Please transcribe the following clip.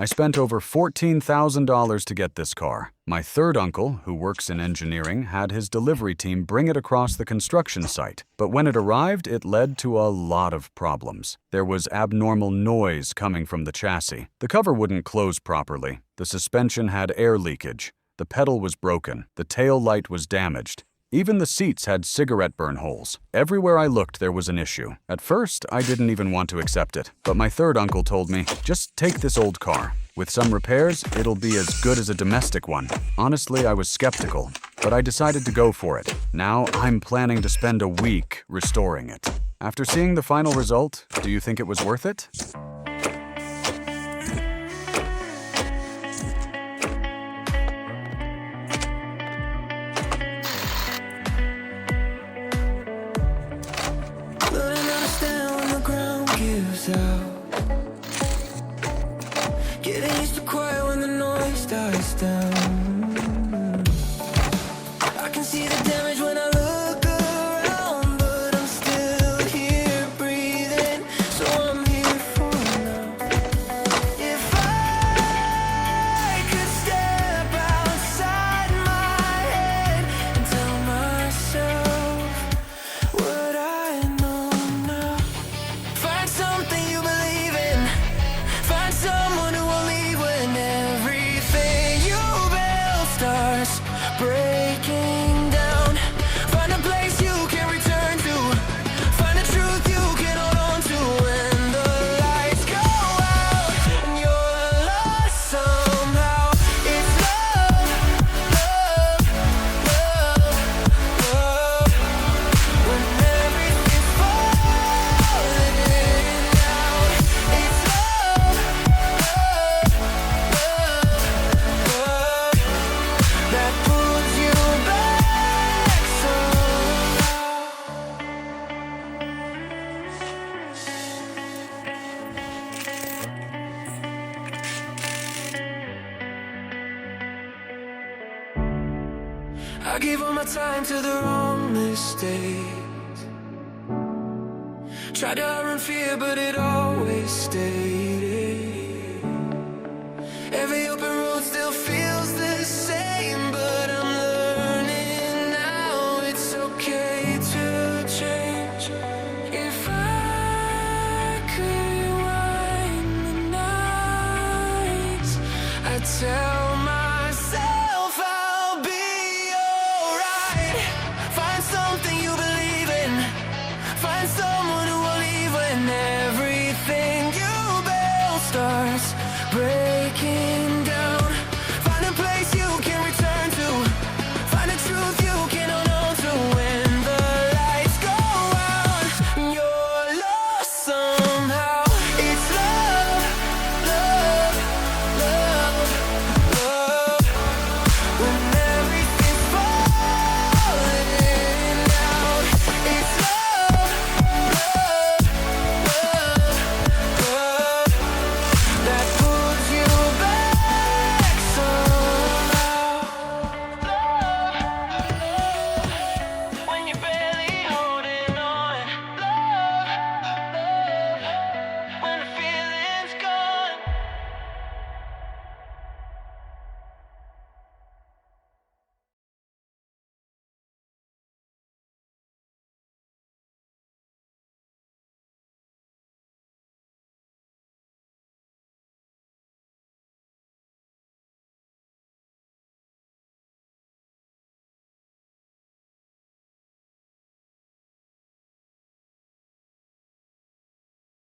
I spent over $14,000 to get this car. My third uncle, who works in engineering, had his delivery team bring it across the construction site. But when it arrived, it led to a lot of problems. There was abnormal noise coming from the chassis. The cover wouldn't close properly. The suspension had air leakage. The pedal was broken. The tail light was damaged. Even the seats had cigarette burn holes. Everywhere I looked, there was an issue. At first, I didn't even want to accept it. But my third uncle told me, just take this old car. With some repairs, it'll be as good as a domestic one. Honestly, I was skeptical, but I decided to go for it. Now, I'm planning to spend a week restoring it. After seeing the final result, do you think it was worth it? Getting used to quiet when the noise dies down. I can see the damage when I look around, but I'm still here breathing, so I'm here for now. If I could step outside my head and tell myself what I know now. Find something you believe in. Find someone who won't leave when everything you build starts breaking down. Find a place you can return to. Find a truth you can hold on to when the lights go out and you're lost somehow. It's love, love, love, love. When everything's falling in and out, it's love, love, that pulls you back somehow. I gave all my time to the wrong mistakes. Tried to outrun fear, but it always stayed. Every open road still feels the same, but I'm learning now it's okay to change. If I could rewind the nights, I'd tell